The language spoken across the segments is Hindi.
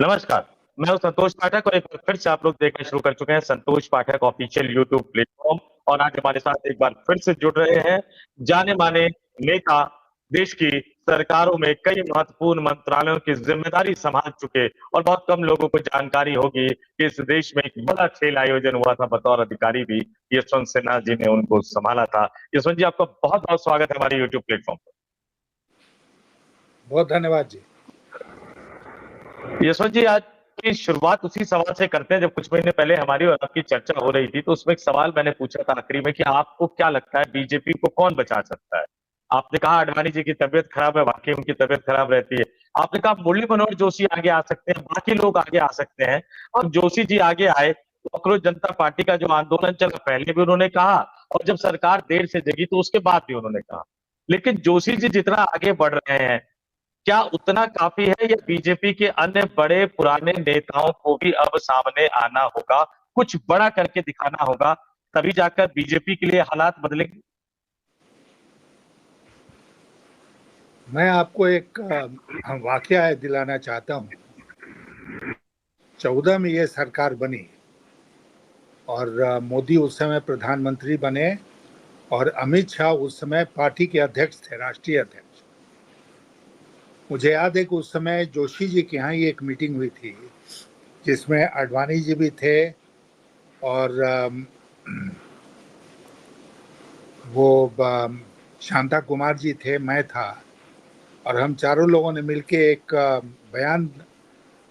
नमस्कार, मैं हूं संतोष पाठक और एक बार फिर से आप लोग देखना शुरू कर चुके हैं संतोष पाठक ऑफिशियल यूट्यूब प्लेटफॉर्म। और आज हमारे साथ एक बार फिर से जुड़ रहे हैं जाने-माने नेता, देश की सरकारों में कई महत्वपूर्ण मंत्रालयों की जिम्मेदारी संभाल चुके और बहुत कम लोगों को जानकारी होगी कि इस देश में एक बड़ा खेल आयोजन हुआ था, बतौर अधिकारी भी यशवंत सिन्हा जी ने उनको संभाला था। यशवंत जी, आपका बहुत-बहुत स्वागत है हमारे यूट्यूब प्लेटफॉर्म पर। बहुत धन्यवाद जी। यशवंत जी, आज की शुरुआत उसी सवाल से करते हैं। जब कुछ महीने पहले हमारी और आपकी चर्चा हो रही थी, तो उसमें एक सवाल मैंने पूछा था आखिरी में कि आपको क्या लगता है बीजेपी को कौन बचा सकता है? आपने कहा आडवाणी जी की तबीयत खराब है, वाकई उनकी तबीयत खराब रहती है। आपने कहा मुरली मनोहर जोशी आगे आ सकते हैं, बाकी लोग आगे आ सकते हैं। अब जोशी जी आगे आए, कॉकरोच जनता पार्टी का जो आंदोलन चला, पहले भी उन्होंने कहा और जब सरकार देर से जगी तो उसके बाद भी उन्होंने कहा। लेकिन जोशी जी जितना आगे बढ़ रहे हैं, क्या उतना काफी है या बीजेपी के अन्य बड़े पुराने नेताओं को भी अब सामने आना होगा, कुछ बड़ा करके दिखाना होगा, तभी जाकर बीजेपी के लिए हालात बदलेंगे? मैं आपको एक वाकया दिलाना चाहता हूँ। 14 में ये सरकार बनी और मोदी उस समय प्रधानमंत्री बने और अमित शाह उस समय पार्टी के अध्यक्ष थे, राष्ट्रीय अध्यक्ष। मुझे याद है कि उस समय जोशी जी के यहाँ ही एक मीटिंग हुई थी जिसमें आडवाणी जी भी थे और शांता कुमार जी थे, मैं था और हम चारों लोगों ने मिलके एक बयान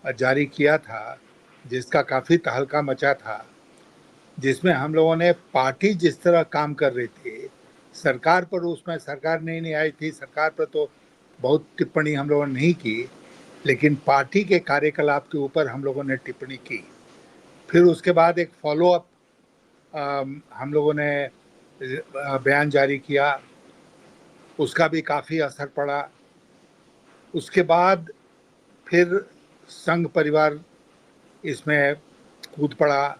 जारी किया था जिसका काफ़ी तहलका मचा था, जिसमें हम लोगों ने पार्टी जिस तरह काम कर रही थी सरकार पर, उसमें सरकार नहीं आई थी, सरकार पर तो बहुत टिप्पणी हम लोगों ने नहीं की, लेकिन पार्टी के कार्यकलाप के ऊपर हम लोगों ने टिप्पणी की। फिर उसके बाद एक फॉलो अप हम लोगों ने बयान जारी किया, उसका भी काफ़ी असर पड़ा। उसके बाद फिर संघ परिवार इसमें कूद पड़ा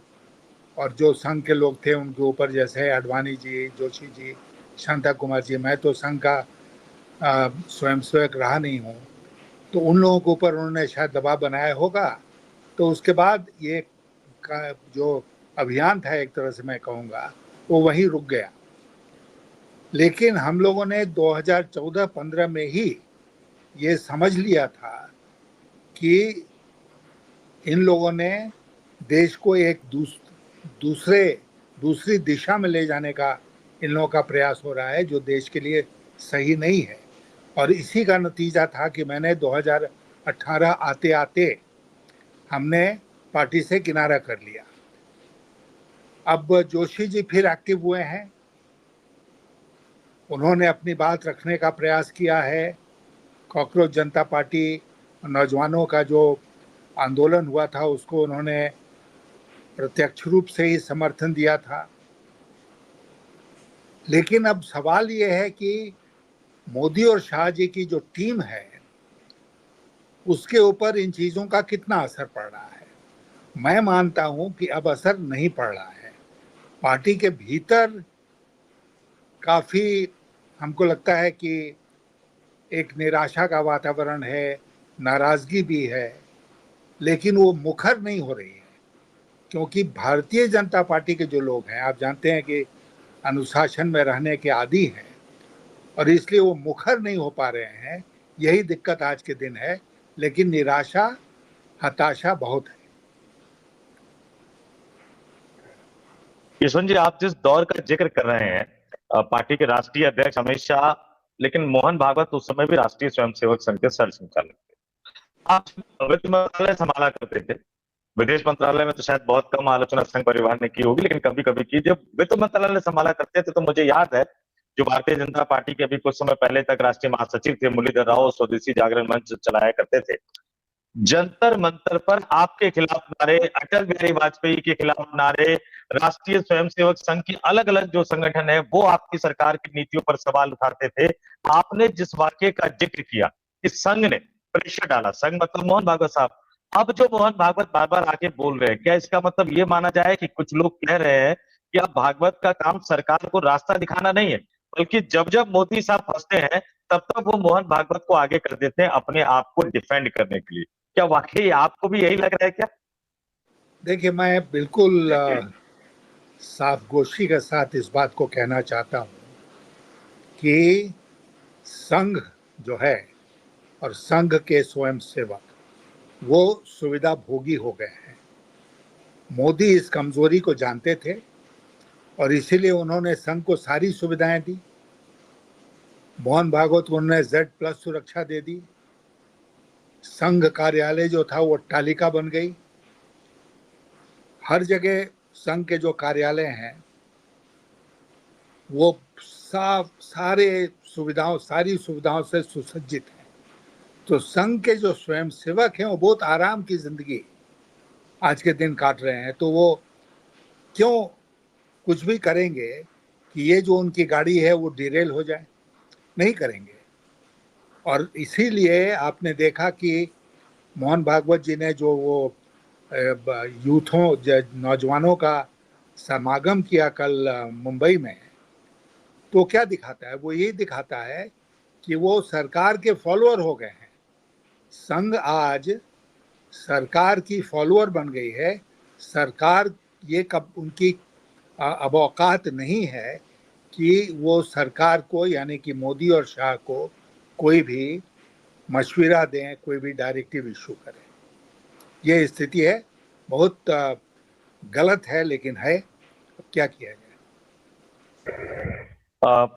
और जो संघ के लोग थे उनके ऊपर, जैसे आडवाणी जी, जोशी जी, शांता कुमार जी, मैं तो संघ का स्वयंसेवक रहा नहीं हूँ, तो उन लोगों के ऊपर उन्होंने शायद दबाव बनाया होगा। तो उसके बाद ये जो अभियान था, एक तरह से मैं कहूँगा, वो वहीं रुक गया। लेकिन हम लोगों ने 2014-15 में ही ये समझ लिया था कि इन लोगों ने देश को एक दूसरी दिशा में ले जाने का इन लोगों का प्रयास हो रहा है, जो देश के लिए सही नहीं है। और इसी का नतीजा था कि मैंने 2018 आते आते हमने पार्टी से किनारा कर लिया। अब जोशी जी फिर एक्टिव हुए हैं, उन्होंने अपनी बात रखने का प्रयास किया है। कॉकरोच जनता पार्टी, नौजवानों का जो आंदोलन हुआ था उसको उन्होंने प्रत्यक्ष रूप से ही समर्थन दिया था। लेकिन अब सवाल ये है कि मोदी और शाह जी की जो टीम है उसके ऊपर इन चीज़ों का कितना असर पड़ रहा है। मैं मानता हूं कि अब असर नहीं पड़ रहा है। पार्टी के भीतर काफ़ी हमको लगता है कि एक निराशा का वातावरण है, नाराज़गी भी है, लेकिन वो मुखर नहीं हो रही है, क्योंकि भारतीय जनता पार्टी के जो लोग हैं, आप जानते हैं कि अनुशासन में रहने के आदी हैं और इसलिए वो मुखर नहीं हो पा रहे हैं। यही दिक्कत आज के दिन है, लेकिन निराशा, हताशा बहुत है। यशवंत जी, आप जिस दौर का जिक्र कर रहे हैं, पार्टी के राष्ट्रीय अध्यक्ष अमित शाह, लेकिन मोहन भागवत उस समय भी राष्ट्रीय स्वयंसेवक संघ के सर संचालक थे। आप वित्त मंत्रालय संभाला करते थे। विदेश मंत्रालय में तो शायद बहुत कम आलोचना संघ परिवार ने की होगी, लेकिन कभी कभी की। जब वित्त मंत्रालय संभाला करते थे तो मुझे याद है, जो भारतीय जनता पार्टी के अभी कुछ समय पहले तक राष्ट्रीय महासचिव थे मुरलीधर राव, स्वदेशी जागरण मंच चलाया करते थे। जंतर मंतर पर आपके खिलाफ नारे, अटल बिहारी वाजपेयी के खिलाफ नारे, राष्ट्रीय स्वयंसेवक संघ की अलग अलग जो संगठन है वो आपकी सरकार की नीतियों पर सवाल उठाते थे। आपने जिस वाक्य का जिक्र किया कि संघ ने प्रेशर डाला, संघ मतलब मोहन भागवत साहब, अब जो मोहन भागवत बार बार आके बोल रहे हैं, क्या इसका मतलब ये माना जाए कि कुछ लोग कह रहे हैं कि अब भागवत का काम सरकार को रास्ता दिखाना नहीं है, बल्कि जब जब मोदी साहब फंसते हैं तब तब वो मोहन भागवत को आगे कर देते हैं अपने आप को डिफेंड करने के लिए? क्या वाकई आपको भी यही लग रहा है क्या? देखिए, मैं बिल्कुल साफगोशी के साथ इस बात को कहना चाहता हूँ कि संघ जो है और संघ के स्वयंसेवक वो सुविधा भोगी हो गए हैं। मोदी इस कमजोरी को जानते थे और इसीलिए उन्होंने संघ को सारी सुविधाएं दी। मोहन भागवत को उन्होंने Z+ सुरक्षा दे दी। संघ कार्यालय जो था वो तालिका बन गई। हर जगह संघ के जो कार्यालय हैं वो सारी सुविधाओं से सुसज्जित हैं। तो संघ के जो स्वयंसेवक हैं वो बहुत आराम की जिंदगी आज के दिन काट रहे हैं। तो वो क्यों कुछ भी करेंगे कि ये जो उनकी गाड़ी है वो डिरेल हो जाए? नहीं करेंगे। और इसीलिए आपने देखा कि मोहन भागवत जी ने जो वो नौजवानों का समागम किया कल मुंबई में, तो क्या दिखाता है? वो ये दिखाता है कि वो सरकार के फॉलोअर हो गए हैं। संघ आज सरकार की फॉलोअर बन गई है। सरकार ये कब उनकी अब औकात नहीं है कि वो सरकार को यानी कि मोदी और शाह को कोई भी मशविरा दें, कोई भी डायरेक्टिव इशू करें। ये स्थिति है, बहुत गलत है, लेकिन है। अब क्या किया जाए? अ,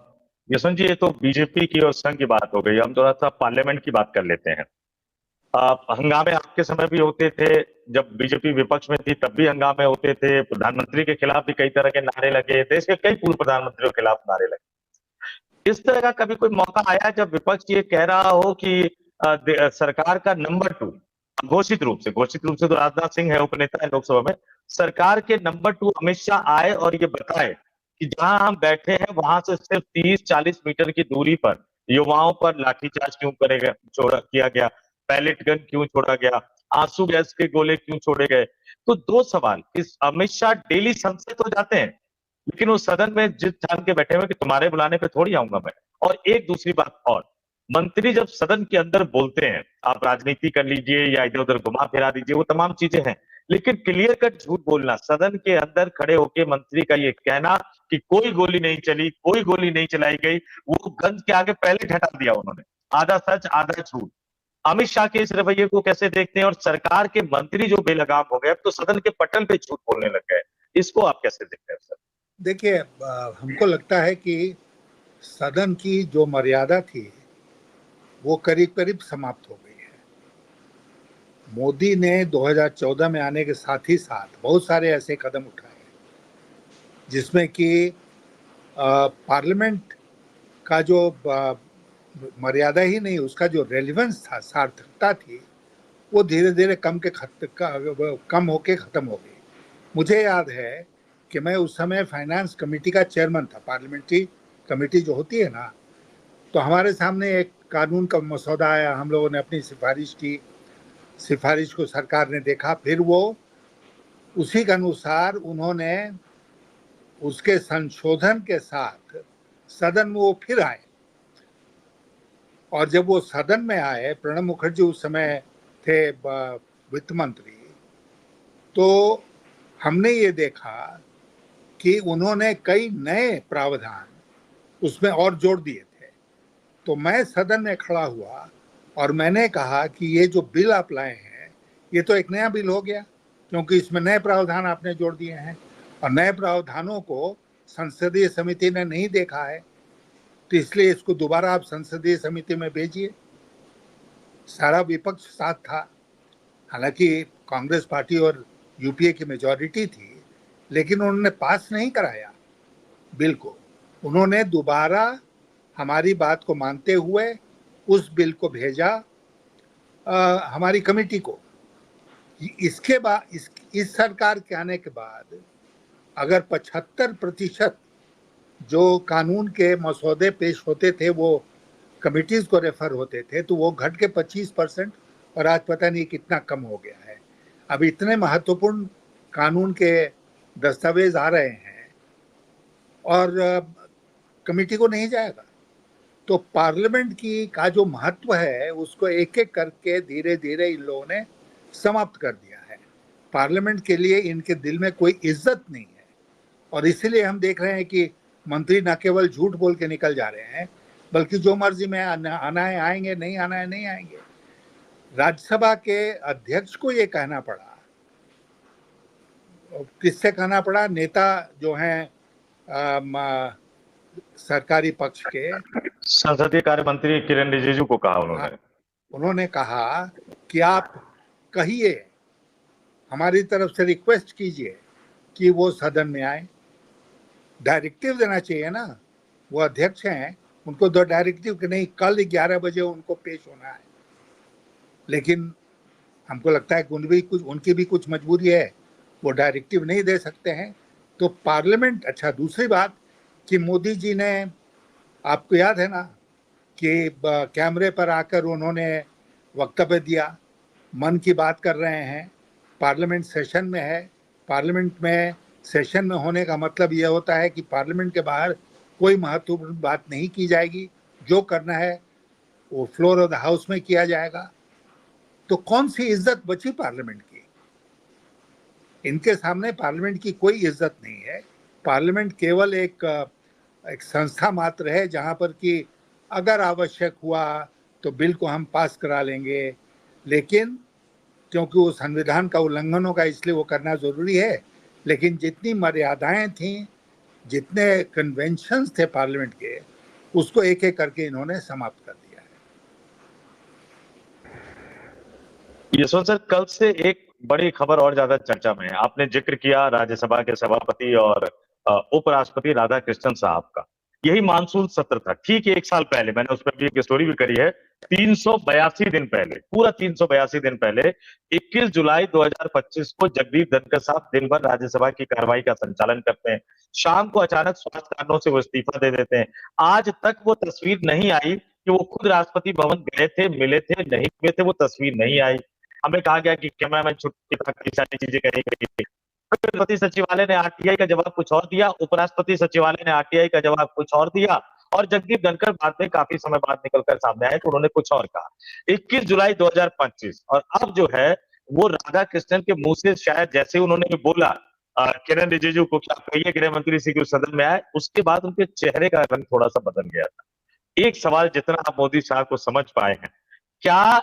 यशवंत जी, ये तो बीजेपी की और संघ की बात हो गई। हम थोड़ा सा पार्लियामेंट की बात कर लेते हैं। हंगामे आपके समय भी होते थे, जब बीजेपी विपक्ष में थी तब भी हंगामे होते थे। प्रधानमंत्री के खिलाफ भी कई तरह के नारे लगे, देश के कई पूर्व प्रधानमंत्रियों के खिलाफ नारे लगे। इस तरह का कभी कोई मौका आया जब विपक्ष ये कह रहा हो कि सरकार का नंबर 2, घोषित रूप से तो राजनाथ सिंह है, उपनेता है लोकसभा में, सरकार के नंबर 2 अमित शाह आए और ये बताए कि जहां हम बैठे हैं वहां से सिर्फ 30-40 मीटर की दूरी पर युवाओं पर लाठीचार्ज क्यों करेगा किया गया, पैलेट गन क्यों छोड़ा गया, आंसू गैस के गोले क्यों छोड़े गए? तो दो सवाल, इस अमित शाह डेली संसद तो जाते हैं, लेकिन वो सदन में जिद ठान के बैठे हुए कि तुम्हारे बुलाने पे थोड़ी आऊंगा मैं। और एक दूसरी बात और, मंत्री जब सदन के अंदर बोलते हैं, आप राजनीति कर लीजिए या इधर उधर घुमा फिरा दीजिए, वो तमाम चीजें हैं, लेकिन क्लियर कट झूठ बोलना, सदन के अंदर खड़े होके मंत्री का ये कहना कि कोई गोली नहीं चली, कोई गोली नहीं चलाई गई, वो गन के आगे पहले हटा दिया उन्होंने। आधा सच आधा झूठ। अमित शाह के इस रवैये को कैसे देखते हैं? और सरकार के मंत्री जो बेलगाम हो गए, अब तो सदन के पटल पे झूठ बोलने लग गए, इसको आप कैसे देखते हैं सर? देखिए, हमको लगता है कि सदन की जो मर्यादा थी वो करीब करीब समाप्त हो गई है। मोदी ने 2014 में आने के साथ ही साथ बहुत सारे ऐसे कदम उठाए जिसमें कि पार्लियामेंट का जो मर्यादा ही नहीं, उसका जो रेलेवेंस था, सार्थकता थी, वो धीरे धीरे कम होके खत्म हो गई। मुझे याद है कि मैं उस समय फाइनेंस कमेटी का चेयरमैन था। पार्लियामेंट्री कमेटी जो होती है ना, तो हमारे सामने एक कानून का मसौदा आया, हम लोगों ने अपनी सिफारिश की, सिफारिश को सरकार ने देखा, फिर वो उसी के अनुसार उन्होंने उसके संशोधन के साथ सदन में वो फिर आए। और जब वो सदन में आए, प्रणब मुखर्जी उस समय थे वित्त मंत्री, तो हमने ये देखा कि उन्होंने कई नए प्रावधान उसमें और जोड़ दिए थे। तो मैं सदन में खड़ा हुआ और मैंने कहा कि ये जो बिल आप लाए हैं, ये तो एक नया बिल हो गया, क्योंकि इसमें नए प्रावधान आपने जोड़ दिए हैं और नए प्रावधानों को संसदीय समिति ने नहीं देखा है, तो इसलिए इसको दोबारा आप संसदीय समिति में भेजिए। सारा विपक्ष साथ था, हालांकि कांग्रेस पार्टी और यूपीए की मेजॉरिटी थी, लेकिन उन्होंने पास नहीं कराया बिल को। उन्होंने दोबारा हमारी बात को मानते हुए उस बिल को भेजा हमारी कमेटी को। इसके बाद इस सरकार के आने के बाद अगर 75% जो कानून के मसौदे पेश होते थे वो कमिटीज को रेफर होते थे, तो वो घट के 25% और आज पता नहीं कितना कम हो गया है। अब इतने महत्वपूर्ण कानून के दस्तावेज आ रहे हैं और कमेटी को नहीं जाएगा। तो पार्लियामेंट की का जो महत्व है उसको एक एक करके धीरे धीरे इन लोगों ने समाप्त कर दिया है। पार्लियामेंट के लिए इनके दिल में कोई इज्जत नहीं है, और इसीलिए हम देख रहे हैं कि मंत्री न केवल झूठ बोल के निकल जा रहे हैं, बल्कि जो मर्जी में आना है आएंगे, नहीं आना है नहीं आएंगे। राज्यसभा के अध्यक्ष को ये कहना पड़ा, किससे कहना पड़ा? नेता जो हैं सरकारी पक्ष के संसदीय कार्य मंत्री किरण रिजिजू को कहा उन्होंने। उन्होंने कहा कि आप कहिए, हमारी तरफ से रिक्वेस्ट कीजिए कि वो सदन में आए। डायरेक्टिव देना चाहिए ना, वो अध्यक्ष हैं, उनको दो डायरेक्टिव कि नहीं कल 11 बजे उनको पेश होना है। लेकिन हमको लगता है कि उनकी भी कुछ मजबूरी है, वो डायरेक्टिव नहीं दे सकते हैं। तो पार्लियामेंट, अच्छा दूसरी बात कि मोदी जी ने, आपको याद है ना कि कैमरे पर आकर उन्होंने वक्तव्य दिया, मन की बात कर रहे हैं, पार्लियामेंट सेशन में है। पार्लियामेंट में सेशन में होने का मतलब यह होता है कि पार्लियामेंट के बाहर कोई महत्वपूर्ण बात नहीं की जाएगी, जो करना है वो फ्लोर ऑफ द हाउस में किया जाएगा। तो कौन सी इज्जत बची पार्लियामेंट की? इनके सामने पार्लियामेंट की कोई इज्जत नहीं है। पार्लियामेंट केवल एक संस्था मात्र है जहां पर कि अगर आवश्यक हुआ तो बिल को हम पास करा लेंगे, लेकिन क्योंकि वो संविधान का उल्लंघन होगा इसलिए वो करना जरूरी है। लेकिन जितनी मर्यादाएं थी, जितने कन्वेंशंस थे पार्लियामेंट के, उसको एक एक करके इन्होंने समाप्त कर दिया है। यशवंत सर, कल से एक बड़ी खबर और ज्यादा चर्चा में है। आपने जिक्र किया राज्यसभा के सभापति और उपराष्ट्रपति राधाकृष्णन साहब का। यही मानसून सत्र था ठीक 1 साल पहले, मैंने उस पर भी एक स्टोरी भी करी है। 382 दिन पहले, पूरा 382 दिन पहले 21 जुलाई 2025 को जगदीप धनखड़ साहब दिन भर राज्यसभा की कार्रवाई का संचालन करते हैं। शाम को अचानक स्वास्थ्य कारणों से वो इस्तीफा दे देते हैं। आज तक वो तस्वीर नहीं आई कि वो खुद राष्ट्रपति भवन गए थे, मिले थे, नहीं मिले थे, वो तस्वीर नहीं आई। हमें कहा गया कि कैमरामैन छुट्टी था, कई सारी चीजें कही गई। राष्ट्रपति सचिवालय ने आरटीआई का जवाब कुछ और दिया, उपराष्ट्रपति सचिवालय ने आरटीआई का जवाब कुछ और दिया, और जगदीप धनखड़ बाद में काफी समय बाद निकलकर सामने आए तो उन्होंने कुछ और कहा। 21 जुलाई 2025 और अब जो है वो राधाकृष्णन के मुंह से शायद जैसे उन्होंने बोला किरण रिजिजू को कि आप कहिए गृह मंत्री से कि सदन में आए, उसके बाद उनके चेहरे का रंग थोड़ा सा बदल गया था। एक सवाल जितना आप मोदी साहब को समझ पाए हैं, क्या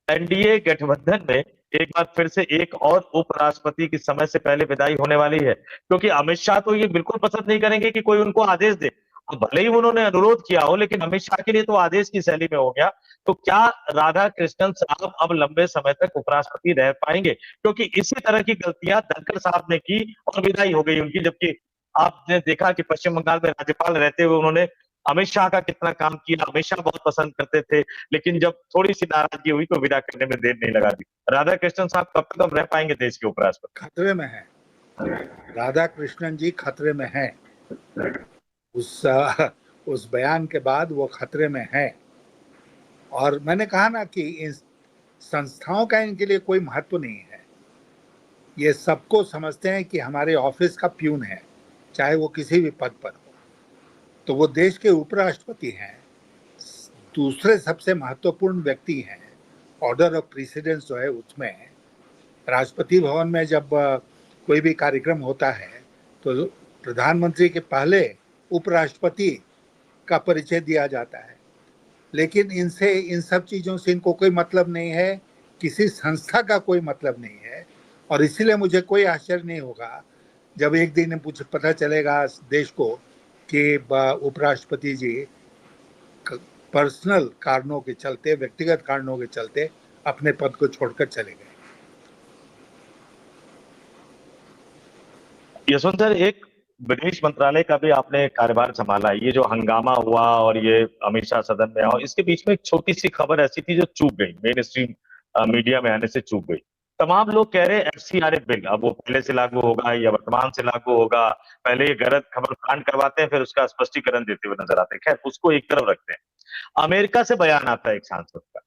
एनडीए गठबंधन में एक बार फिर से एक और उपराष्ट्रपति की समय से पहले विदाई होने वाली है? क्योंकि अमित शाह तो ये बिल्कुल पसंद नहीं करेंगे कि कोई उनको आदेश दे। अब भले ही उन्होंने अनुरोध किया हो, लेकिन अमित शाह के लिए तो आदेश की शैली में हो गया। तो क्या राधाकृष्णन साहब अब लंबे समय तक उपराष्ट्रपति रह पाएंगे? क्योंकि इसी तरह की गलतियां धनखड़ साहब ने की और विदाई हो गई उनकी। जबकि आपने देखा कि पश्चिम बंगाल में राज्यपाल रहते हुए उन्होंने अमित शाह का कितना काम किया, अमित शाह बहुत पसंद करते थे, लेकिन जब थोड़ी सी नाराजगी हुई तो विदा करने में देर नहीं लगा दी। राधाकृष्णन साहब कब तक अब रह पाएंगे देश के उपराष्ट्रपति? खतरे में है, राधाकृष्णन जी खतरे में हैं। उस बयान के बाद वो खतरे में है। और मैंने कहा ना कि इन संस्थाओं का इनके लिए कोई महत्व नहीं है। ये सबको समझते हैं कि हमारे ऑफिस का प्यून है, चाहे वो किसी भी पद पर हो। तो वो देश के उपराष्ट्रपति हैं, दूसरे सबसे महत्वपूर्ण व्यक्ति हैं। ऑर्डर ऑफ प्रेसिडेंस जो है उसमें राष्ट्रपति भवन में जब कोई भी कार्यक्रम होता है तो प्रधानमंत्री के पहले उपराष्ट्रपति का परिचय दिया जाता है। लेकिन इनसे, इन सब चीज़ों से इनको कोई मतलब नहीं है, किसी संस्था का कोई मतलब नहीं है। और इसीलिए मुझे कोई आश्चर्य नहीं होगा जब एक दिन मुझे पता चलेगा देश को कि उपराष्ट्रपति जी पर्सनल कारणों के चलते, व्यक्तिगत कारणों के चलते अपने पद को छोड़कर चले गए। यशवंत सर, एक विदेश मंत्रालय का भी आपने कार्यभार संभाला। ये जो हंगामा हुआ और ये अमित शाह सदन में आओ, इसके बीच में एक छोटी सी खबर ऐसी थी जो चूक गई, मेन स्ट्रीम मीडिया में आने से चूक गई। तमाम लोग कह रहे हैं एफसीआरए बिल अब वो पहले से लागू होगा या वर्तमान से लागू होगा। पहले ये गलत खबर कांड करवाते हैं, फिर उसका स्पष्टीकरण देते हुए नजर आते हैं। खैर, उसको एक तरफ रखते हैं। अमेरिका से बयान आता है एक सांसद का,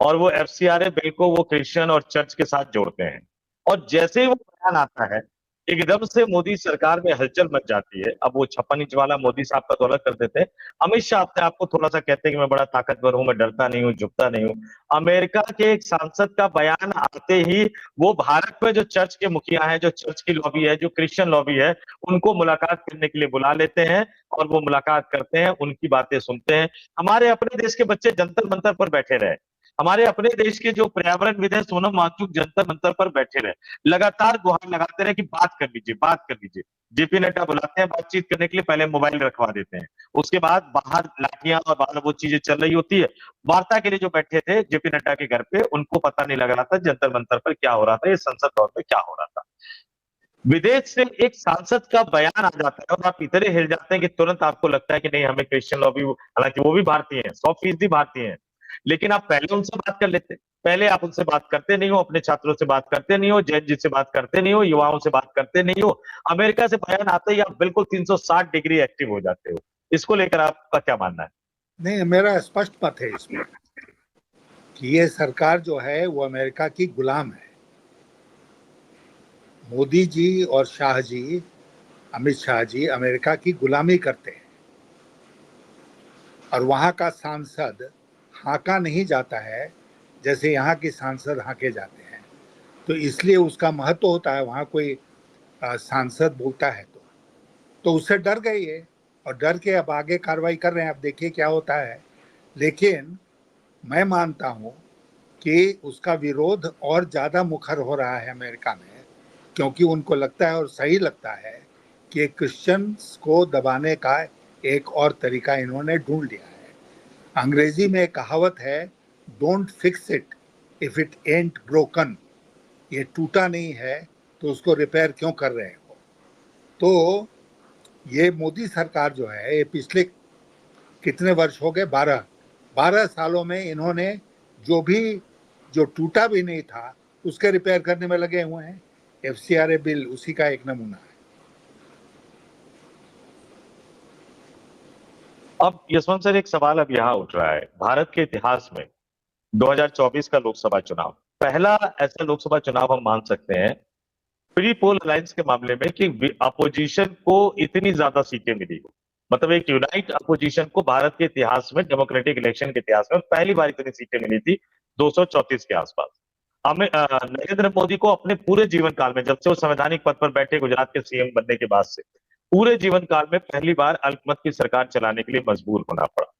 और वो एफसीआरए बिल को वो क्रिश्चियन और चर्च के साथ जोड़ते हैं। और जैसे ही वो बयान आता है एकदम से मोदी सरकार में हलचल मच जाती है। अब वो 56 इंच वाला मोदी साहब का तो अलग कर देते हैं। अमित शाह अपने आप को थोड़ा सा कहते हैं कि मैं बड़ा ताकतवर हूं, मैं डरता नहीं हूं, झुकता नहीं हूं। अमेरिका के एक सांसद का बयान आते ही वो भारत में जो चर्च के मुखिया हैं, जो चर्च की लॉबी है, जो क्रिश्चियन लॉबी है, उनको मुलाकात करने के लिए बुला लेते हैं और वो मुलाकात करते हैं, उनकी बातें सुनते हैं। हमारे अपने देश के बच्चे जंतर मंतर पर बैठे रहे, हमारे अपने देश के जो पर्यावरण विद है सोनम वांगचुक जंतर मंतर पर बैठे रहे, लगातार गुहार लगाते रहे कि बात कर लीजिए, बात कर लीजिए। जेपी नड्डा बुलाते हैं बातचीत करने के लिए, पहले मोबाइल रखवा देते हैं, उसके बाद बाहर लाठियां और बाहर वो चीजें चल रही होती है। वार्ता के लिए जो बैठे थे जेपी नड्डा के घर पे, उनको पता नहीं लग रहा था जंतर मंतर पर क्या हो रहा था, ये संसद भवन में क्या हो रहा था। विदेश से एक सांसद का बयान आ जाता है और आप इतने हिल जाते हैं कि तुरंत आपको लगता है कि नहीं, हमें क्रिश्चियन लॉबी, हालांकि वो भी भारतीय है, 100% भारतीय है, लेकिन आप पहले उनसे बात कर लेते। पहले आप उनसे बात करते नहीं हो, अपने छात्रों से बात करते नहीं हो, जैन जी से बात करते नहीं हो, युवाओं से बात करते नहीं हो। अमेरिका से बयान आते ही आप बिल्कुल 360 डिग्री एक्टिव हो जाते हो। इसको लेकर आपका क्या मानना है? नहीं, मेरा स्पष्ट मत है इसमें कि ये सरकार जो है वो अमेरिका की गुलाम है। मोदी जी और शाह जी, अमित शाह जी अमेरिका की गुलामी करते हैं और वहाँ का सांसद हांका नहीं जाता है जैसे यहाँ के सांसद हांके जाते हैं। तो इसलिए उसका महत्व होता है। वहाँ कोई सांसद बोलता है तो उससे डर गए ये, और डर के अब आगे कार्रवाई कर रहे हैं। अब देखिए क्या होता है। लेकिन मैं मानता हूँ कि उसका विरोध और ज़्यादा मुखर हो रहा है अमेरिका में, क्योंकि उनको लगता है और सही लगता है कि क्रिश्चियंस को दबाने का एक और तरीका इन्होंने ढूंढ लिया है। अंग्रेजी में एक कहावत है, don't fix it if it ant broken. ये टूटा नहीं है तो उसको रिपेयर क्यों कर रहे हो। तो ये मोदी सरकार जो है, ये पिछले कितने वर्ष हो गए, 12 सालों में इन्होंने जो टूटा भी नहीं था उसके रिपेयर करने में लगे हुए हैं। FCRA बिल उसी का एक नमूना है। अब यशवंत सर, एक सवाल अब यहाँ उठ रहा है। भारत के इतिहास में 2024 का लोकसभा चुनाव पहला ऐसा लोकसभा चुनाव हम मान सकते हैं प्री पोल अलायंस के मामले में कि अपोजिशन को इतनी ज्यादा सीटें मिली हो। मतलब एक यूनाइट अपोजिशन को भारत के इतिहास में, डेमोक्रेटिक इलेक्शन के इतिहास में पहली बार इतनी सीटें मिली थी, 234 के आसपास। हमें नरेंद्र मोदी को अपने पूरे जीवन काल में, जब से वो संवैधानिक पद पर बैठे गुजरात के सीएम बनने के बाद से, पूरे जीवन काल में पहली बार अल्पमत की सरकार चलाने के लिए मजबूर होना पड़ा।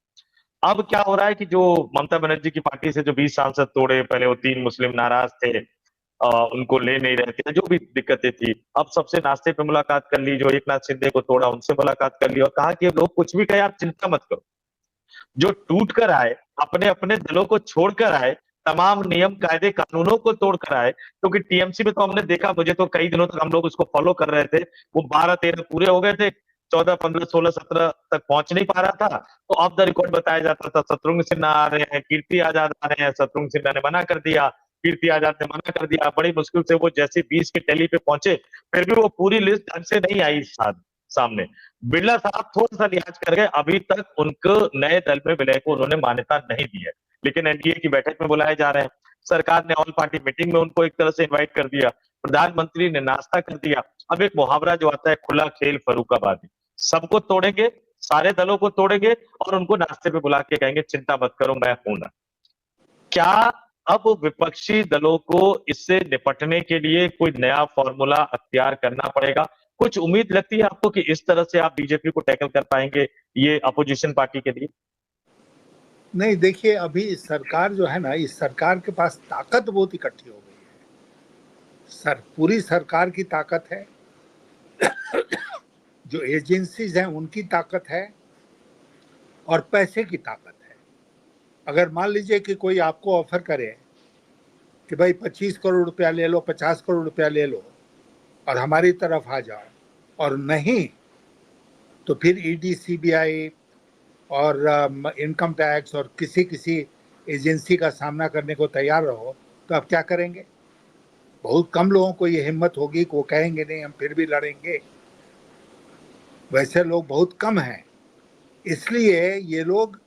अब क्या हो रहा है कि जो ममता बनर्जी की पार्टी से जो 20 सांसद तोड़े, पहले वो 3 मुस्लिम नाराज थे, उनको ले नहीं रहे थे, जो भी दिक्कतें थी, अब सबसे नाश्ते पे मुलाकात कर ली। जो एक नाथ शिंदे को तोड़ा उनसे मुलाकात कर ली और कहा कि लोग कुछ भी कहे आप चिंता मत करो। जो टूट कर आए, अपने अपने दलों को छोड़कर आए, तमाम नियम कायदे कानूनों को तोड़कर आए, क्योंकि टीएमसी में तो हमने देखा, मुझे तो कई दिनों तक हम लोग उसको फॉलो कर रहे थे, वो 12-13 पूरे हो गए थे, 14-15-16-17 तक पहुंच नहीं पा रहा था, तो ऑफ द रिकॉर्ड बताया जाता था शत्रुघ्न सिन्हा आ रहे हैं, कीर्ति आजाद आ रहे हैं, शत्रुघ्न सिन्हा ने मना कर दिया, कीर्ति आजाद ने मना कर दिया, बड़ी मुश्किल से वो जैसे 20 के टैली पे पहुंचे, फिर भी वो पूरी लिस्ट ढंग से नहीं आई सामने। बिरला साहब थोड़ा सा लिहाज कर गए, अभी तक उनको नए दल में विलय को उन्होंने मान्यता नहीं दी है, लेकिन एनडीए की बैठक में बुलाए जा रहे हैं। सरकार ने ऑल पार्टी मीटिंग में उनको एक तरह से इनवाइट कर दिया, प्रधानमंत्री ने नाश्ता कर दिया। अब एक मुहावरा जो आता है, खुला खेल फर्रुखाबादी, सबको तोड़ेंगे, सारे दलों को तोड़ेंगे और उनको नाश्ते पे बुला के कहेंगे चिंता मत करो मैं हूं ना। क्या अब विपक्षी दलों को इससे निपटने के लिए कोई नया फॉर्मूला अख्तियार करना पड़ेगा? कुछ उम्मीद लगती है आपको कि इस तरह से आप बीजेपी को टैकल कर पाएंगे ये अपोजिशन पार्टी के लिए? नहीं, देखिए अभी इस सरकार जो है ना, इस सरकार के पास ताकत बहुत इकट्ठी हो गई है। पूरी सरकार की ताकत है, जो एजेंसीज हैं उनकी ताकत है और पैसे की ताकत है। अगर मान लीजिए कि कोई आपको ऑफर करे कि भाई 25 करोड़ रुपया ले लो, 50 करोड़ रुपया ले लो और हमारी तरफ आ जाओ, और नहीं तो फिर ईडी, सीबीआई और इनकम टैक्स और किसी किसी एजेंसी का सामना करने को तैयार रहो, तो आप क्या करेंगे? बहुत कम लोगों को ये हिम्मत होगी कि वो कहेंगे नहीं हम फिर भी लड़ेंगे। वैसे लोग बहुत कम हैं। इसलिए ये लोग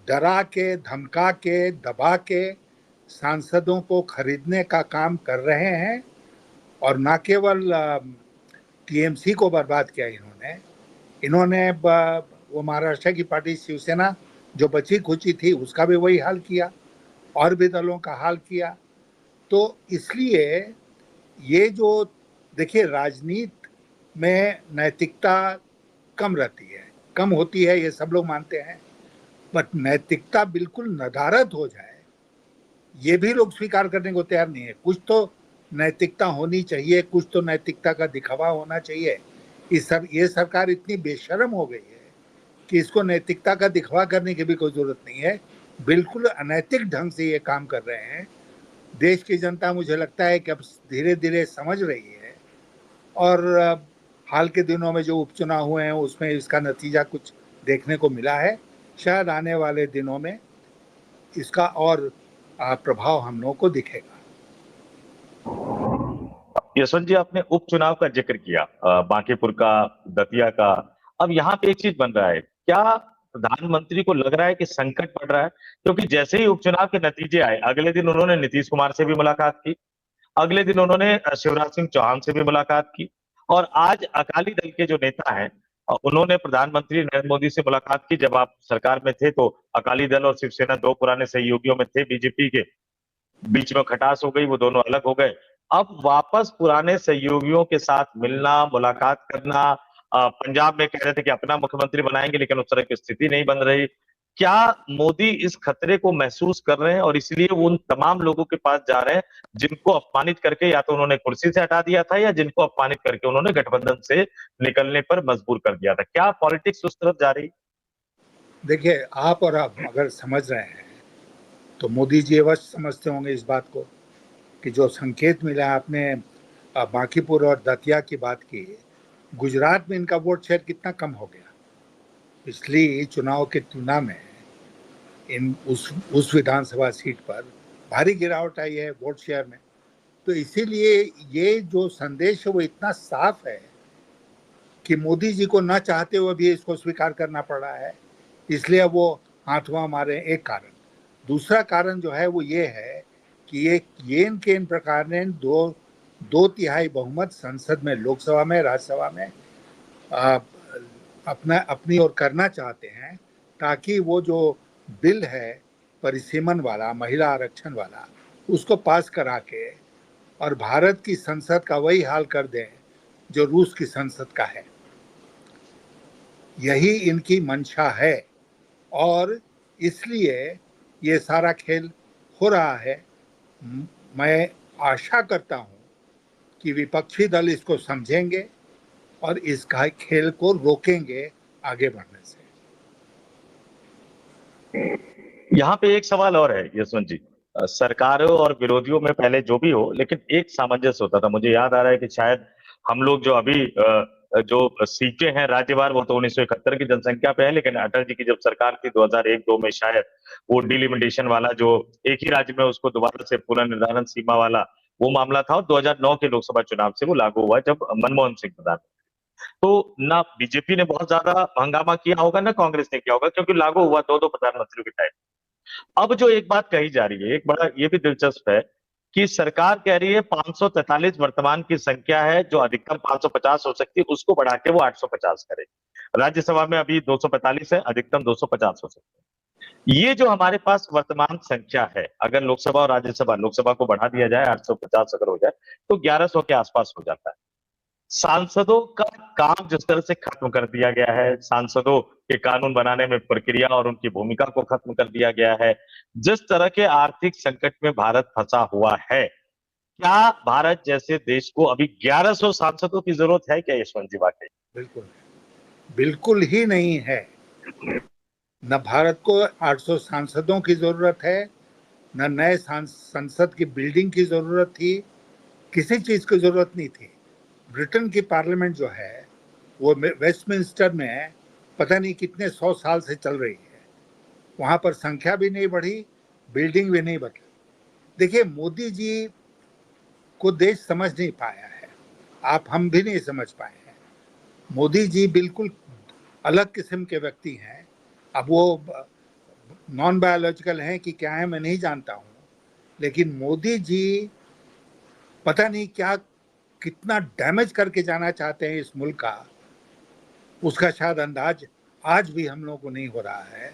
डरा के, धमका के, दबा के सांसदों को खरीदने का काम कर रहे हैं। और न केवल टीएमसी को बर्बाद किया इन्होंने वो महाराष्ट्र की पार्टी शिवसेना जो बची खुची थी उसका भी वही हाल किया और भी दलों का हाल किया। तो इसलिए ये जो देखिए राजनीति में नैतिकता कम रहती है, कम होती है, ये सब लोग मानते हैं, बट नैतिकता बिल्कुल नदारद हो जाए ये भी लोग स्वीकार करने को तैयार नहीं है। कुछ तो नैतिकता होनी चाहिए, कुछ तो नैतिकता का दिखावा होना चाहिए। ये सरकार इतनी बेशर्म हो गई है कि इसको नैतिकता का दिखावा करने की भी कोई जरूरत नहीं है। बिल्कुल अनैतिक ढंग से ये काम कर रहे हैं। देश की जनता मुझे लगता है कि अब धीरे धीरे समझ रही है और हाल के दिनों में जो उपचुनाव हुए हैं उसमें इसका नतीजा कुछ देखने को मिला है। शायद आने वाले दिनों में इसका और प्रभाव हम लोगों को दिखेगा। यशवंत जी, आपने उपचुनाव का जिक्र किया, बांकीपुर का, दतिया का। अब यहाँ पे एक चीज बन रहा है, क्या प्रधानमंत्री को लग रहा है कि संकट पड़ रहा है? क्योंकि जैसे ही उपचुनाव के नतीजे आए, अगले दिन उन्होंने नीतीश कुमार से भी मुलाकात की, अगले दिन उन्होंने शिवराज सिंह चौहान से भी मुलाकात की, और आज अकाली दल के जो नेता हैं उन्होंने प्रधानमंत्री नरेंद्र मोदी से मुलाकात की। जब आप सरकार में थे तो अकाली दल और शिवसेना दो पुराने सहयोगियों में थे बीजेपी के, बीच में खटास हो गई, वो दोनों अलग हो गए। अब वापस पुराने सहयोगियों के साथ मिलना, मुलाकात करना। पंजाब में कह रहे थे कि अपना मुख्यमंत्री बनाएंगे, लेकिन उस तरह की स्थिति नहीं बन रही। क्या मोदी इस खतरे को महसूस कर रहे हैं और इसलिए वो उन तमाम लोगों के पास जा रहे हैं जिनको अपमानित करके या तो उन्होंने कुर्सी से हटा दिया था, या जिनको अपमानित करके उन्होंने गठबंधन से निकलने पर मजबूर कर दिया था? क्या पॉलिटिक्स उस तरफ जा रही? देखिए, आप और आप अगर समझ रहे हैं तो मोदी जी अवश्य समझते होंगे इस बात को कि जो संकेत मिला, आपने बांकीपुर और दतिया की बात की, गुजरात में इनका वोट शेयर कितना कम हो गया पिछली चुनाव की तुलना में। इन उस विधानसभा सीट पर भारी गिरावट आई है वोट शेयर में। तो इसीलिए ये जो संदेश है वो इतना साफ है कि मोदी जी को न चाहते हुए भी इसको स्वीकार करना पड़ रहा है। इसलिए वो हाथवा मारे, एक कारण। दूसरा कारण जो है वो ये है कि ये इन केंद्र प्रकार ने दो तिहाई बहुमत संसद में, लोकसभा में, राज्यसभा में अपनी ओर करना चाहते हैं, ताकि वो जो बिल है परिसीमन वाला, महिला आरक्षण वाला, उसको पास करा के और भारत की संसद का वही हाल कर दें जो रूस की संसद का है। यही इनकी मंशा है और इसलिए ये सारा खेल हो रहा है। मैं आशा करता हूं कि विपक्षी दल इसको समझेंगे और इस खेल को रोकेंगे आगे बढ़ने से। यहाँ पे एक सवाल और है यशवंत जी। सरकारों और विरोधियों में पहले जो भी हो, लेकिन एक सामंजस्य होता था। मुझे याद आ रहा है कि शायद हम लोग जो अभी जो सीटें हैं राज्यवार, वो तो 1971 की जनसंख्या पे है, लेकिन अटल जी की जब सरकार थी 2001-2 में, शायद वो डिलिमिटेशन वाला जो एक ही राज्य में उसको दोबारा से पुनर्निर्धारण सीमा वाला वो मामला था, और 2009 के लोकसभा चुनाव से वो लागू हुआ जब मनमोहन सिंह प्रधान। तो ना बीजेपी ने बहुत ज्यादा हंगामा किया होगा, ना कांग्रेस ने किया होगा, क्योंकि लागू हुआ दो दो प्रधानमंत्रियों के टाइम। अब जो एक बात कही जा रही है, एक बड़ा ये भी दिलचस्प है कि सरकार कह रही है 543 वर्तमान की संख्या है, जो अधिकतम 550 हो सकती है, उसको बढ़ा के वो 850 करे। राज्यसभा में अभी 245 है, अधिकतम 250 हो सकते हैं। ये जो हमारे पास वर्तमान संख्या है, अगर लोकसभा और राज्यसभा, लोकसभा को बढ़ा दिया जाए 850 अगर हो जाए, तो 1100 के आसपास हो जाता है। सांसदों का काम जिस तरह से खत्म कर दिया गया है, सांसदों के कानून बनाने में प्रक्रिया और उनकी भूमिका को खत्म कर दिया गया है, जिस तरह के आर्थिक संकट में भारत फंसा हुआ है, क्या भारत जैसे देश को अभी 1100 सांसदों की जरूरत है क्या यशवंत जी? वाकई बिल्कुल, बिल्कुल ही नहीं है। न भारत को 800 सांसदों की जरूरत है, न नए संसद की बिल्डिंग की जरूरत थी, किसी चीज की जरूरत नहीं थी। ब्रिटेन की पार्लियामेंट जो है वो वेस्टमिंस्टर में पता नहीं कितने 100 साल से चल रही है। वहां पर संख्या भी नहीं बढ़ी, बिल्डिंग भी नहीं बदली। देखिए, मोदी जी को देश समझ नहीं पाया है, हम भी नहीं समझ पाए हैं। मोदी जी बिल्कुल अलग किस्म के व्यक्ति हैं। अब वो नॉन बायोलॉजिकल हैं कि क्या है मैं नहीं जानता हूं, लेकिन मोदी जी पता नहीं क्या कितना डैमेज करके जाना चाहते हैं इस मुल्क का, उसका शायद अंदाज आज भी हम लोगों को नहीं हो रहा है।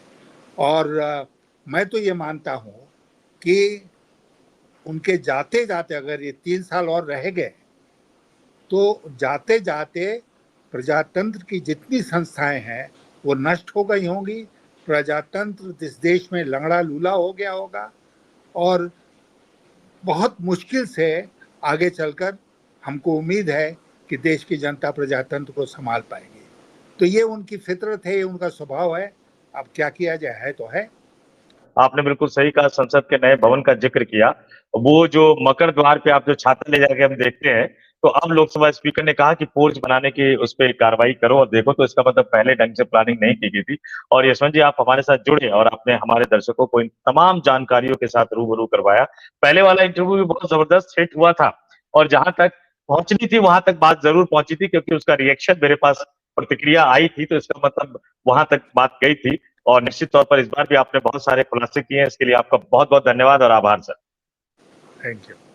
और मैं तो ये मानता हूँ कि उनके जाते जाते अगर ये 3 साल और रह गए तो जाते जाते प्रजातंत्र की जितनी संस्थाएं हैं वो नष्ट हो गई होंगी, प्रजातंत्र इस देश में लंगड़ा लूला हो गया होगा और बहुत मुश्किल से आगे चलकर हमको उम्मीद है कि देश की जनता प्रजातंत्र को संभाल पाएगी। तो ये उनकी फितरत है, ये उनका स्वभाव है। अब क्या किया जाए, है तो है। आपने बिल्कुल सही कहा, संसद के नए भवन का जिक्र किया। वो जो मकर द्वार पे आप जो छाता ले जाके हम देखते हैं, तो अब लोकसभा स्पीकर ने कहा कि पोर्च बनाने की उस पर कार्रवाई करो और देखो, तो इसका मतलब पहले ढंग से प्लानिंग नहीं की गई थी। और यशवंत जी, आप हमारे साथ जुड़े और आपने हमारे दर्शकों को इन तमाम जानकारियों के साथ रूबरू करवाया। पहले वाला इंटरव्यू भी बहुत जबरदस्त हिट हुआ था और जहां तक पहुंचनी थी वहां तक बात जरूर पहुंची थी, क्योंकि उसका रिएक्शन मेरे पास, प्रतिक्रिया आई थी, तो इसका मतलब वहां तक बात गई थी। और निश्चित तौर पर इस बार भी आपने बहुत सारे खुलासे किए हैं, इसके लिए आपका बहुत बहुत धन्यवाद और आभार सर। Thank you.